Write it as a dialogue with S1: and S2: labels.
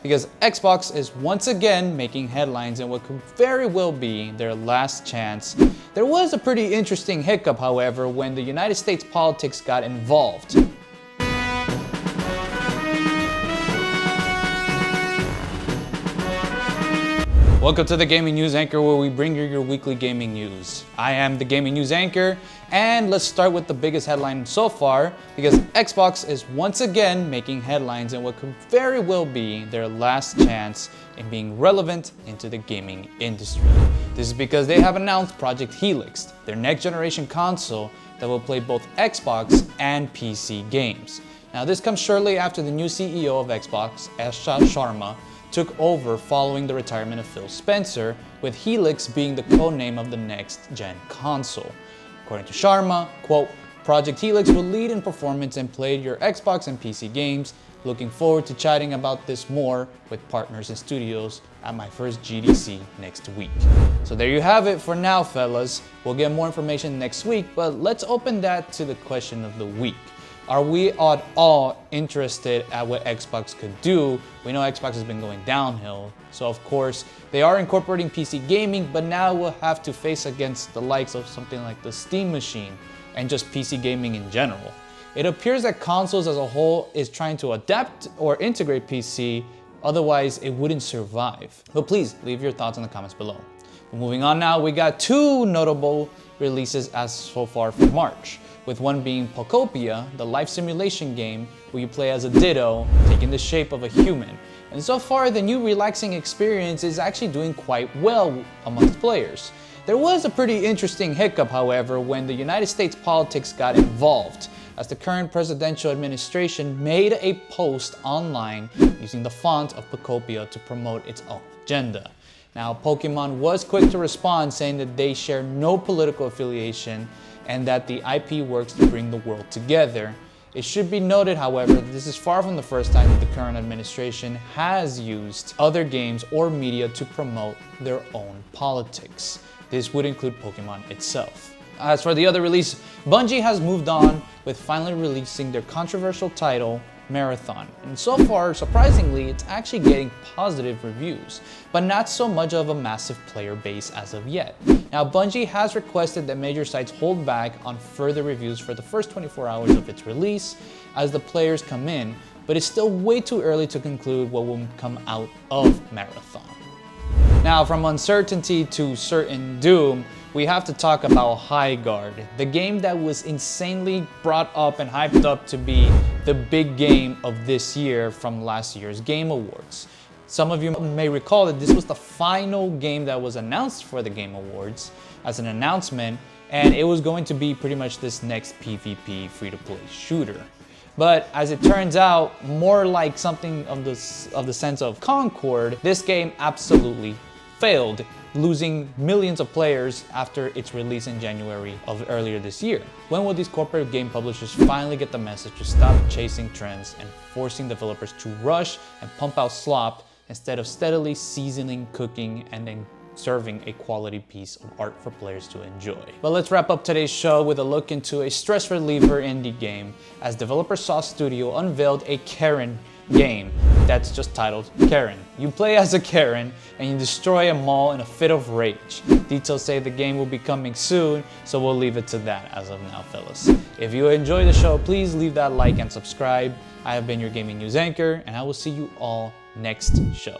S1: because Xbox is once again making headlines in what could very well be their last chance. There was a pretty interesting hiccup, however, when the United States politics got involved. Welcome to the Gaming News Anchor, where we bring you your weekly gaming news. I am the Gaming News Anchor, and let's start with the biggest headline so far, because Xbox is once again making headlines in what could very well be their last chance in being relevant into the gaming industry. This is because they have announced Project Helix, their next generation console that will play both Xbox and PC games. Now, this comes shortly after the new CEO of Xbox, Asha Sharma, took over following the retirement of Phil Spencer, with Helix being the codename of the next-gen console. According to Sharma, quote, "Project Helix will lead in performance and play your Xbox and PC games. Looking forward to chatting about this more with partners and studios at my first GDC next week." So there you have it for now, fellas. We'll get more information next week, but let's open that to the question of the week. Are we at all interested at what Xbox could do? We know Xbox has been going downhill, so of course they are incorporating PC gaming, but now we'll have to face against the likes of something like the Steam machine and just PC gaming in general. It appears that consoles as a whole is trying to adapt or integrate PC, otherwise it wouldn't survive. But please leave your thoughts in the comments below. But moving on now, we got two notable releases as so far for March, with one being Pokopia, the life simulation game where you play as a Ditto, taking the shape of a human. And so far, the new relaxing experience is actually doing quite well amongst players. There was a pretty interesting hiccup, however, when the United States politics got involved, as the current presidential administration made a post online using the font of Pokopia to promote its own agenda. Now, Pokémon was quick to respond, saying that they share no political affiliation and that the IP works to bring the world together. It should be noted, however, that this is far from the first time that the current administration has used other games or media to promote their own politics. This would include Pokemon itself. As for the other release, Bungie has moved on with finally releasing their controversial title, Marathon. And so far, surprisingly, it's actually getting positive reviews, but not so much of a massive player base as of yet. Now, Bungie has requested that major sites hold back on further reviews for the first 24 hours of its release as the players come in, but it's still way too early to conclude what will come out of Marathon. Now, from uncertainty to certain doom, we have to talk about High Guard, the game that was insanely brought up and hyped up to be the big game of this year from last year's Game Awards. Some of you may recall that this was the final game that was announced for the Game Awards as an announcement, and it was going to be pretty much this next PvP free-to-play shooter. But as it turns out, more like something of the sense of Concord, this game absolutely failed, losing millions of players after its release in January of earlier this year. When will these corporate game publishers finally get the message to stop chasing trends and forcing developers to rush and pump out slop instead of steadily seasoning, cooking, and then serving a quality piece of art for players to enjoy? But let's wrap up today's show with a look into a stress reliever indie game, as developer Sauce Studio unveiled a Karen game that's just titled Karen. You play as a Karen and you destroy a mall in a fit of rage. Details say the game will be coming soon, so we'll leave it to that as of now, fellas. If you enjoyed the show, please leave that like and subscribe. I have been your Gaming News Anchor, and I will see you all next show.